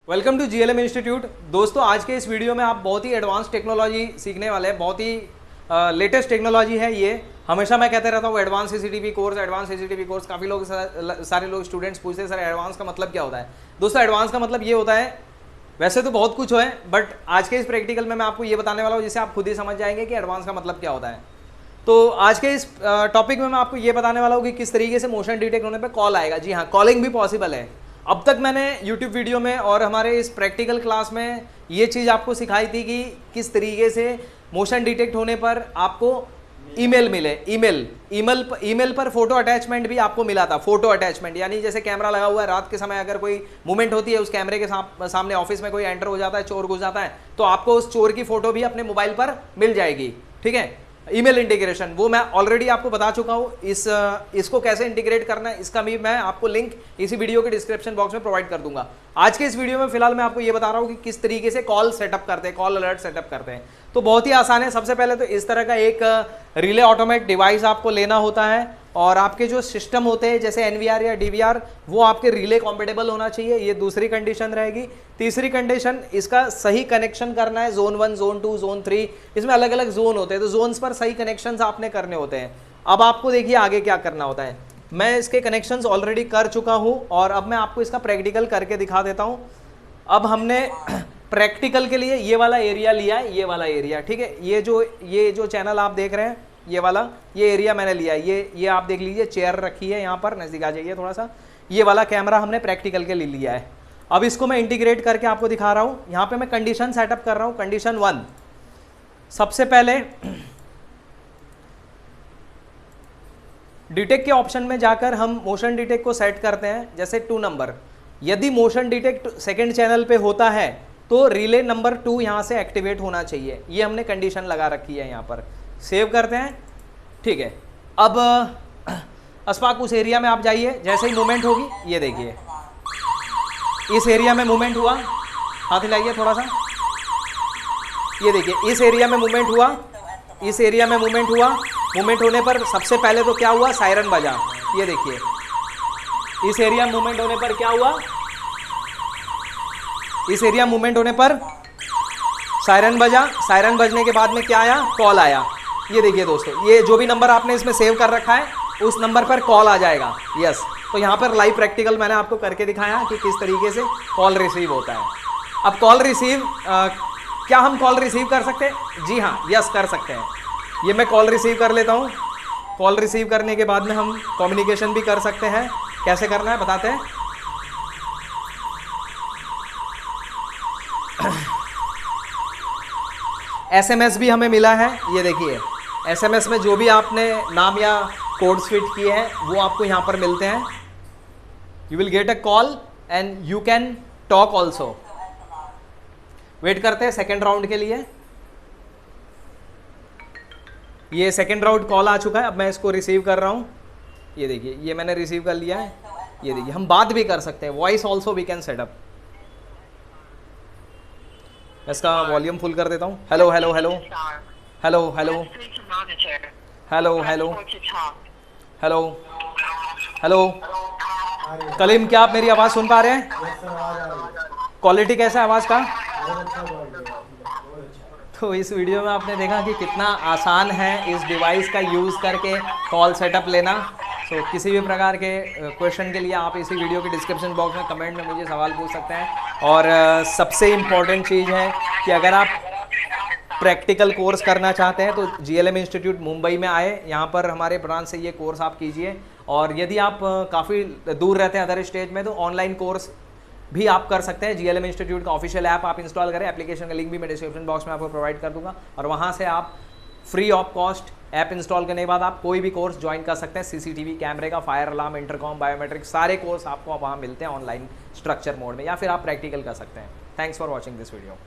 Welcome to GLM institute. दोस्तों, आज के इस वीडियो में आप बहुत ही एडवांस टेक्नोलॉजी सीखने वाले हैं। बहुत ही लेटेस्ट टेक्नोलॉजी है ये। हमेशा मैं कहते रहता हूँ एडवांस सीसीटीवी कोर्स। काफ़ी लोग सारे लोग स्टूडेंट्स पूछते हैं सर एडवांस का मतलब क्या होता है। दोस्तों, एडवांस का मतलब ये होता है, वैसे तो बहुत कुछ है, बट आज के इस प्रैक्टिकल में मैं आपको ये बताने वाला हूँ जिससे आप खुद ही समझ जाएंगे कि एडवांस का मतलब क्या होता है। तो आज के इस टॉपिक में मैं आपको ये बताने वाला हूँ कि किस तरीके से मोशन डिटेक्ट होने पे कॉल आएगा। जी हाँ, कॉलिंग भी पॉसिबल है। अब तक मैंने YouTube वीडियो में और हमारे इस प्रैक्टिकल क्लास में ये चीज़ आपको सिखाई थी कि किस तरीके से मोशन डिटेक्ट होने पर आपको ईमेल मिले। ईमेल पर फोटो अटैचमेंट भी आपको मिला था। फोटो अटैचमेंट यानी जैसे कैमरा लगा हुआ है, रात के समय अगर कोई मूवमेंट होती है, उस कैमरे के सामने ऑफिस में कोई एंटर हो जाता है, चोर घुस जाता है, तो आपको उस चोर की फोटो भी अपने मोबाइल पर मिल जाएगी। ठीक है, ईमेल इंटीग्रेशन वो मैं ऑलरेडी आपको बता चुका हूँ। इसको कैसे इंटीग्रेट करना है इसका भी मैं आपको लिंक इसी वीडियो के डिस्क्रिप्शन बॉक्स में प्रोवाइड कर दूंगा। आज के इस वीडियो में फिलहाल मैं आपको ये बता रहा हूँ कि किस तरीके से कॉल सेटअप करते हैं, कॉल अलर्ट सेटअप करते हैं। तो बहुत ही आसान है। सबसे पहले तो इस तरह का एक रिले ऑटोमेट डिवाइस आपको लेना होता है और आपके जो सिस्टम होते हैं जैसे एनवीआर या डीवीआर, वो आपके रिले कॉम्पेटेबल होना चाहिए। ये दूसरी कंडीशन रहेगी। तीसरी कंडीशन, इसका सही कनेक्शन करना है। जोन 1, जोन 2, जोन 3, इसमें अलग अलग जोन होते हैं, तो जोन्स पर सही कनेक्शंस आपने करने होते हैं। अब आपको देखिए आगे क्या करना होता है। मैं इसके कनेक्शंस ऑलरेडी कर चुका हूँ और अब मैं आपको इसका प्रैक्टिकल करके दिखा देता हूँ। अब हमने प्रैक्टिकल के लिए ये वाला एरिया लिया है, ये वाला एरिया। ठीक है, ये जो चैनल आप देख रहे हैं, ये वाला ये एरिया मैंने लिया है। ये आप देख लीजिए, चेयर रखी है यहाँ पर, नज़दीक आ जाइए थोड़ा सा। ये वाला कैमरा हमने प्रैक्टिकल के लिए लिया है। अब इसको मैं इंटीग्रेट करके आपको दिखा रहा हूँ। यहाँ पे मैं कंडीशन सेटअप कर रहा हूँ। कंडीशन 1, सबसे पहले डिटेक्ट के ऑप्शन में जाकर हम मोशन डिटेक्ट को सेट करते हैं। जैसे 2 नंबर, यदि मोशन डिटेक्ट सेकेंड चैनल पे होता है तो रिले नंबर 2 यहाँ से एक्टिवेट होना चाहिए। ये हमने कंडीशन लगा रखी है। यहाँ पर सेव करते हैं। ठीक है, अब अस्पाक उस एरिया में आप जाइए। जैसे ही मूवमेंट होगी, ये देखिए इस एरिया में मूवमेंट हुआ, हाथ हिलाइए थोड़ा सा। ये देखिए इस एरिया में मूवमेंट हुआ, इस एरिया में मूवमेंट हुआ। मूवमेंट होने पर सबसे पहले तो क्या हुआ, सायरन बजा। ये देखिए इस एरिया मूवमेंट होने पर क्या हुआ, इस एरिया मूवमेंट होने पर सायरन बजा। सायरन बजने के बाद में क्या आया, कॉल आया। ये देखिए दोस्तों, ये जो भी नंबर आपने इसमें सेव कर रखा है उस नंबर पर कॉल आ जाएगा। यस, तो यहाँ पर लाइव प्रैक्टिकल मैंने आपको करके दिखाया कि किस तरीके से कॉल रिसीव होता है। अब कॉल रिसीव, क्या हम कॉल रिसीव कर सकते हैं? जी हाँ, यस कर सकते हैं। ये मैं कॉल रिसीव कर लेता हूँ। कॉल रिसीव करने के बाद में हम कम्युनिकेशन भी कर सकते हैं। कैसे करना है बताते हैं। SMS भी हमें मिला है। ये देखिए SMS में जो भी आपने नाम या कोड्स फिट किए हैं वो आपको यहाँ पर मिलते हैं। You will get a call and you can talk also. Wait करते हैं सेकेंड राउंड के लिए। ये सेकेंड राउंड कॉल आ चुका है। अब मैं इसको रिसीव कर रहा हूँ। ये देखिए ये मैंने रिसीव कर लिया है। ये देखिए हम बात भी कर सकते हैं, voice also we can setup. इसका वॉल्यूम फुल कर देता हूँ। Hello hello hello hello hello hello hello hello hello. Kaleem, क्या आप मेरी आवाज़ सुन पा रहे हैं? क्वालिटी कैसा है आवाज़ का? तो इस वीडियो में आपने देखा कि कितना आसान है इस डिवाइस का यूज़ करके कॉल सेटअप लेना। सो किसी भी प्रकार के क्वेश्चन के लिए आप इसी वीडियो के डिस्क्रिप्शन बॉक्स में कमेंट में मुझे सवाल पूछ सकते हैं। और सबसे इम्पॉर्टेंट चीज़ है कि अगर आप प्रैक्टिकल कोर्स करना चाहते हैं तो जीएलएम इंस्टीट्यूट मुंबई में आए। यहाँ पर हमारे ब्रांच से ये कोर्स आप कीजिए। और यदि आप काफ़ी दूर रहते हैं अदर स्टेट में, तो ऑनलाइन कोर्स भी आप कर सकते हैं। जीएलएम इंस्टीट्यूट का ऑफिशियल ऐप आप इंस्टॉल करें। एप्लीकेशन का लिंक भी मैं डिस्क्रिप्शन बॉक्स में आपको प्रोवाइड कर दूंगा और वहाँ से आप free of cost app install करने के बाद आप कोई भी कोर्स ज्वाइन कर सकते हैं। सीसीटीवी कैमरे का, फायर अलार्म, इंटरकॉम, बायोमेट्रिक, सारे कोर्स आपको वहाँ मिलते हैं ऑनलाइन स्ट्रक्चर मोड में, या फिर आप प्रैक्टिकल कर सकते हैं। Thanks for watching this video.